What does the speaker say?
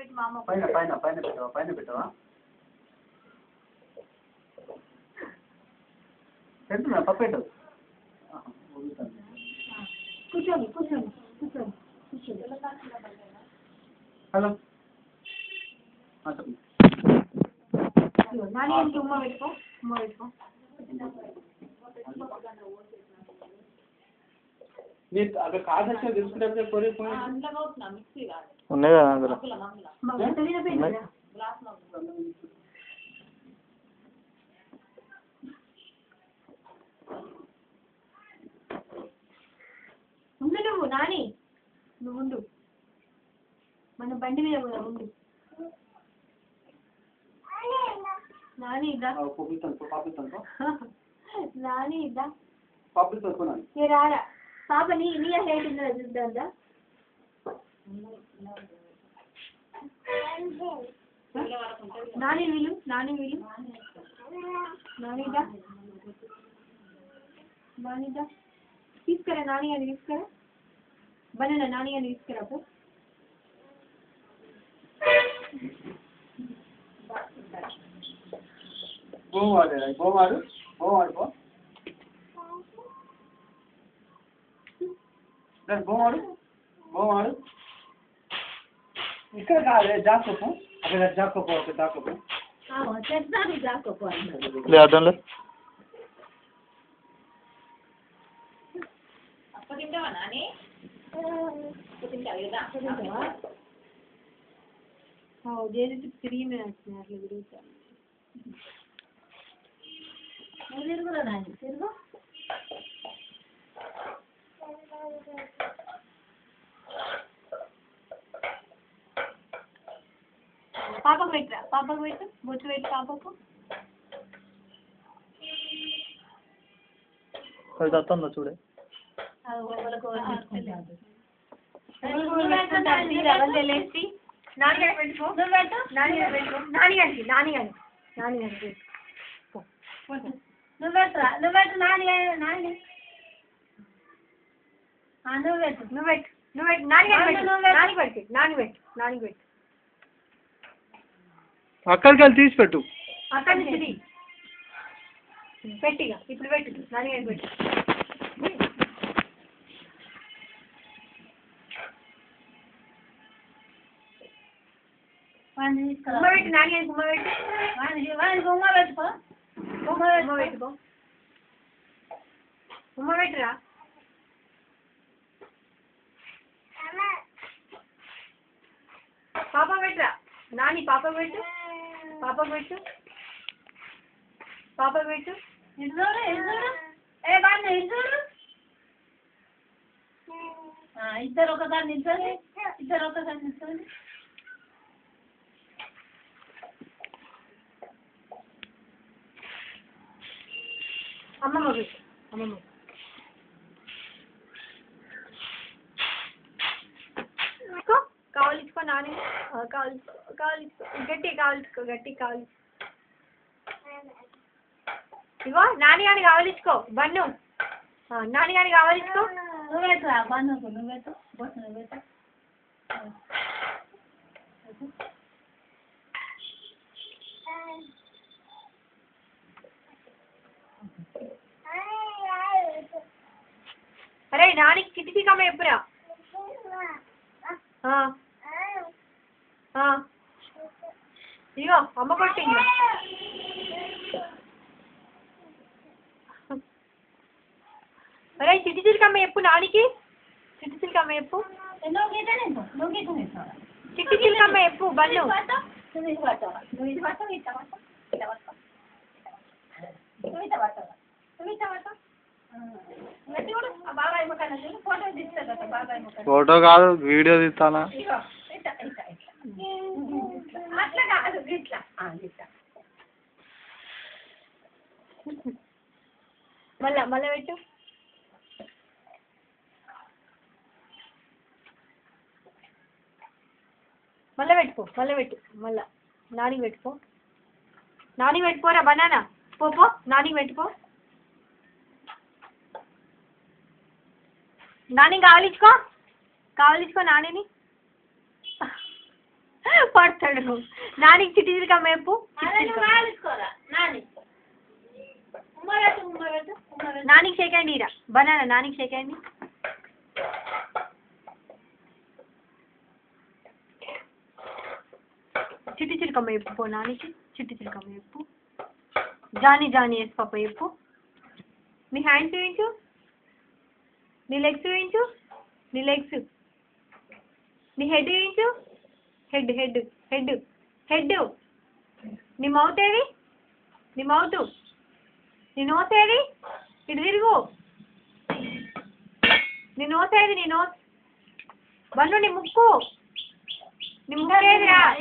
పైన పైన పైన పెట్టవా పైన పెట్టవా పెడుతున్నా పప్పెట్టు కూర్చోండి కూర్చోండి కూర్చోండి కూర్చోండి. హలో నాని ఇంటి ఉమ్మ పెట్టుకో ఉమ్మ పెట్టుకో. మీరు అక్కడ కాదర్శ తెలుసుకునేప్పుడు కొరే ఉన్నాయి కదా అందులో ఉండు నువ్వు నాని నువ్వు ఉండు మన బండి మీద కూడా ఉండు నాని ఇద్దా నాని ఇద్దా ఏ రారా పాప నీ హెయిట్ ఉందా చూద్దా నాని వీలు నానిదా తీసుకురా నాని అని తీసుకురా బనానా నాని అని తీసుకురా పో. గోమాడు పో గోమాడు ఇక్కడ కాదే జాకోపు అక్కడ జాకోపు చెప్తాను జాకోపు అర్థంలే అప్పటింటావా నాని అప్పటింటావా దేని 3 minutes అట్లా తిరుగుతాను తిరుగురా నాని తిరుగు పాపకు పెట్టరా పాపకు పెట్టు బొట్టు పెట్టు పాపకు వస్తుందో చూడే నాని పెట్టుకో నాని పెట్టుకో నాని నువ్వు పెట్టరా నువ్వు పెట్టు నాని నువ్వు పెట్టు నాని పెట్టు అక్కడికి వెళ్ళి తీసి పెట్టు అక్కడి నుంచి పెట్టిగా ఇప్పుడు పెట్టు నాని గారికి పెట్టు గుమ్మ పెట్టి నాని గారికి గుమ్మ పెట్టుకో గుమ్మ పెట్టురా పాప పెట్టరా నాని పాప పెట్టు ఇద్దరు ఒకసారి నిల్చోండి అమ్మమ్మ పెట్టు కావాలిచ్చుకో నాని కావాలిచ్చుకో గట్టి కావాలిచ్చుకో ఇగో నాని అని కావాలిచ్చుకో బన్ను నాని అని కావాలిచ్చుకో నువ్వు పెట్టరా బన్నుకు నువ్వు పెట్టు అరే నానికి చిటికి కమ్మ ఎప్పురా ఇగో అమ్మ కొట్టింది అరే చిటికమ్మ చెప్పు నానికి చిటికమ్మ చెప్పు చిటికమ్మ చెప్పు బన్ను ఫోటో కాదు వీడియో తీస్తానా మళ్ళా పెట్టు మళ్ళీ నానికి పెట్టుకోరా బనానా పో నానికి పెట్టుకో నాని కావాలిచ్చుకో నానిని పడతాడు. నానికి చిట్టి చిలకమ్మ చెప్పు. నానికి షేక్ హ్యాండ్ ఇరా. బనానా నానికి షేక్ హ్యాండ్. చిట్టి చిలకమ్మ చెప్పు పో నానికి. చిట్టి చిలకమ్మ చెప్పు. జానీ జానీ ఎస్ పాప చెప్పు. నీ హ్యాండ్స్ చూపించు. నీ లెగ్స్ చూపించు. నీ లెగ్స్. నీ హెడ్ చూపించు. Head head head head. నీ మౌత్ ఏది? నీ మౌత్. నీ నోస్ ఏది? ఇటు తిరుగు. నీ నోస్ ఏది? నీ నోస్. బన్ను నీ ముక్కు. నీ ముక్కు ఏదిరా?